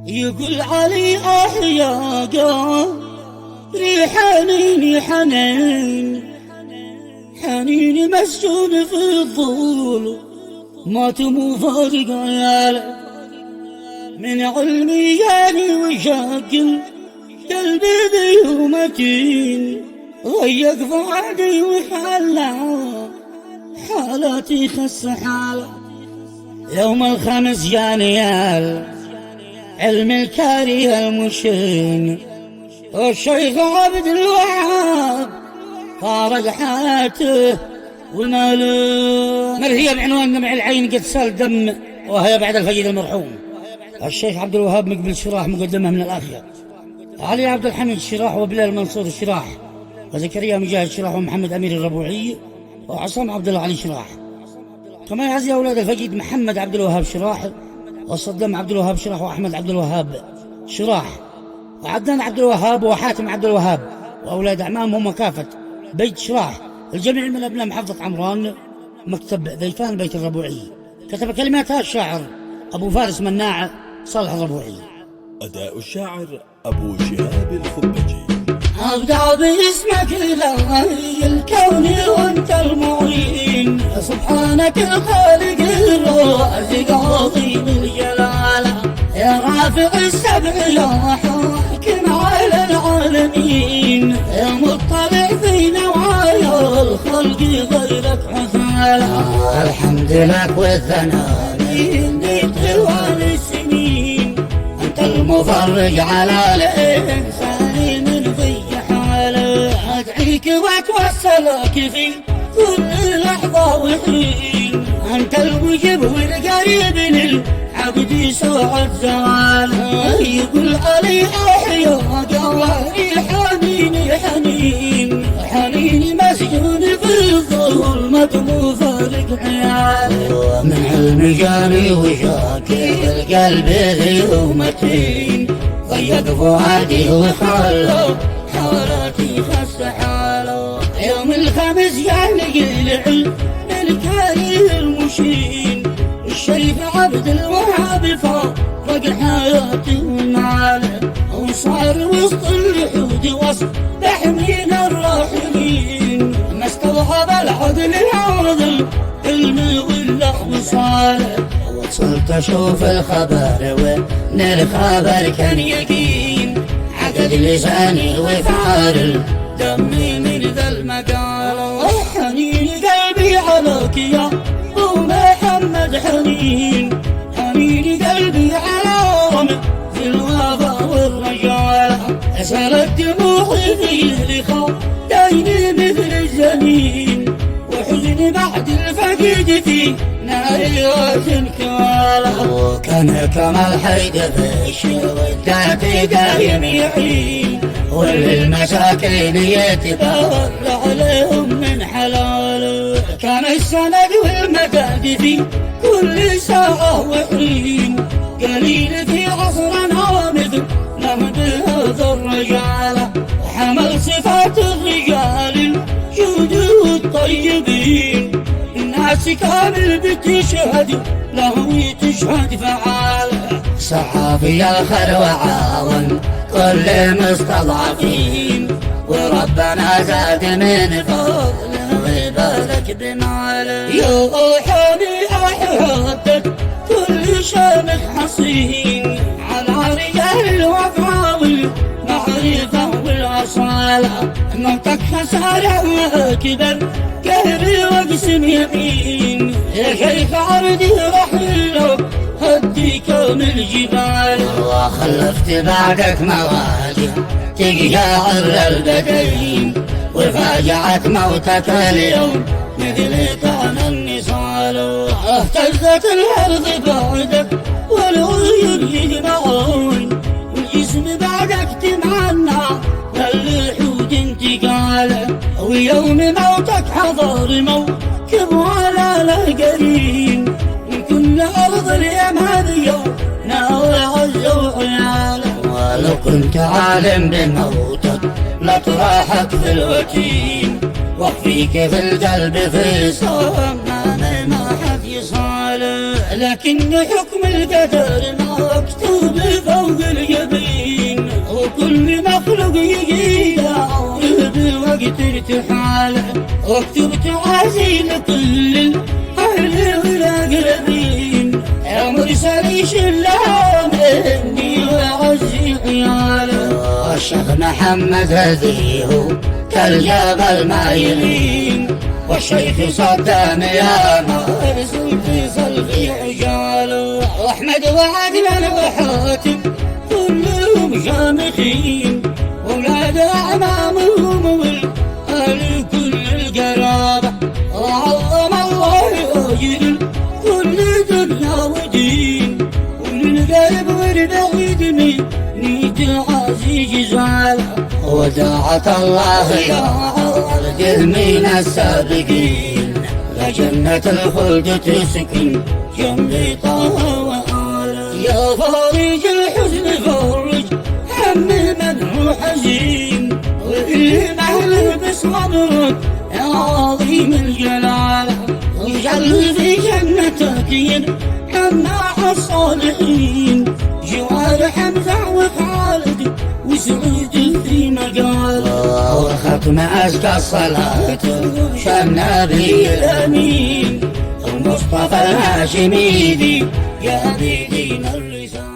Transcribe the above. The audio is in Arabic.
يقول علي أحيا قبري حنيني حنيني مسجون في الظلم ما مفارق عياله من علمي يعني وشاكل قلبي بيومتين ضيق فؤادي وحلا حالاتي خس حاله يوم الخمس جاني علم الكاري المشين الشيخ عبد الوهاب فارق حياته والمال مرثية بعنوان دمع العين قد سال دم وهي بعد الفجر المرحوم. الشيخ عبد الوهاب مقبل شراح مقدمة من الأخيار، علي عبد الحميد شراح وبلال منصور شراح وزكريا مجاهد شراح ومحمد أمير الربوعي وعصام عبد الله علي شراح. كما يعزي أولاد الفقيد محمد عبد الوهاب شراح وصدام عبد الوهاب شراح وأحمد عبد الوهاب شراح وعدنان عبد الوهاب وحاتم عبد الوهاب وأولاد أعمامهم وكافة بيت شراح، الجميع من أبناء محافظة عمران مكتب ذيفان بيت الربوعي. كتب كلماتها الشاعر أبو فارس مناع صالح الربوعي. أداء الشاعر أبو شهاب الخبجي. أبدع باسمك إلهي الكون وأنت المعين، سبحانك الخالق الرازق عظيم الجلال، يا رافع السبع يا حاكم على العالمين، يا مطلع في نوايا الخلق غيرك عثالا. الحمد لك والثناء من طوال السنين، أنت المفرج على الإنسان من ضي حاله، أدعيك وأتوسلك في كل لحظة وحين، أنت المجيب والقريب للعبد ساعة زواله. يقول علي أحيا قواري حنيني مسجون في الظلمة مفارق عياله، من علم جاني وشاكي القلب ذي ومتين ضيق فؤادي وخلى حالاتي خس حاله. يوم الخمس يعني العلم الكاري المشين، الشريف عبد الوهاب فارق حياتي وماله، وصار وسط الحود واصبح من الراحلين، ما استوعب العدل العرض العلم واللحظ صاله. وصلت اشوف الخبر وان الخبر كان يقين، عقد لساني وفعل دمي من ذا المقال. حنين قلبي عليك يا ابو محمد حنين قلبي على رمي في الوفا والرجال، أسرت دموعي في لخدين مثل الجنين، وحزن بعد الفقيد في ناري وتنكاله. وكان كما الحيد في الشودات دايم يعين، وللمساكين يتبرع عليهم من حلاله، كان السند والمداد في كل ساعة وحين، قليل في عصرنا مثل نهد هذا الرجال، حمل صفات الرجال الجود والطيبين، الناس كامل بتشهد له تشهد فعال، صحافي الخير وعاون كل مستضعفين، وربنا زاد من فضله ويبارك بماله. يا حامي أحياتك كل شامخ حصين، على رجال الوفا والمعرفة والأصالة، موتك خسارة وكبر قهري واقسم يمين، يا شيخ عرضي رحيله هدي كون الجبال، وخلفت بعدك مواجع تقشعر البدين، وفاجعت موتك اليوم مثل طعن النصال، اهتزت الارض بعدك والعيون يجمعون، والجسم بعدك تمعنى للحود انتقال، ويوم موتك حضر موكب ولا له قرين، من كل ارض اليمن يوم ناوي عز وعياله. ولو كنت عالم بموتك لطرحك في الوتين، واخفيك في القلب في صمام ما حد يصاله، لكن حكم القدر مكتوب فوق كل الأهل والأقربين يا مرسل شلام إني وعزي عياله الشيخ محمد هديه كالجبل ما يلين والشيخ صدام يا مرسل فيصل في عجاله واحمد وعدنان وحاتم كلهم شامخين اولاد اعمامهم والاهل كل القرابه وعظم الله اجر كل دنيا ودين وللقلب والبعيد نيت عزيز زعله وداعة الله يا عبد من السابقين لجنة الخلد تسكن جنب طه وآله يا فارج الحزن فرج هم من هو حزين والمهل بصبرك يا عظيم الجلال واجعل في جنتك ينمع الصالحين جوار حمزة وخالد وسعود في مقاله والختم أزكى الصلاة شان نبي الأمين المصطفى الهاشمي يا دين الرسالة.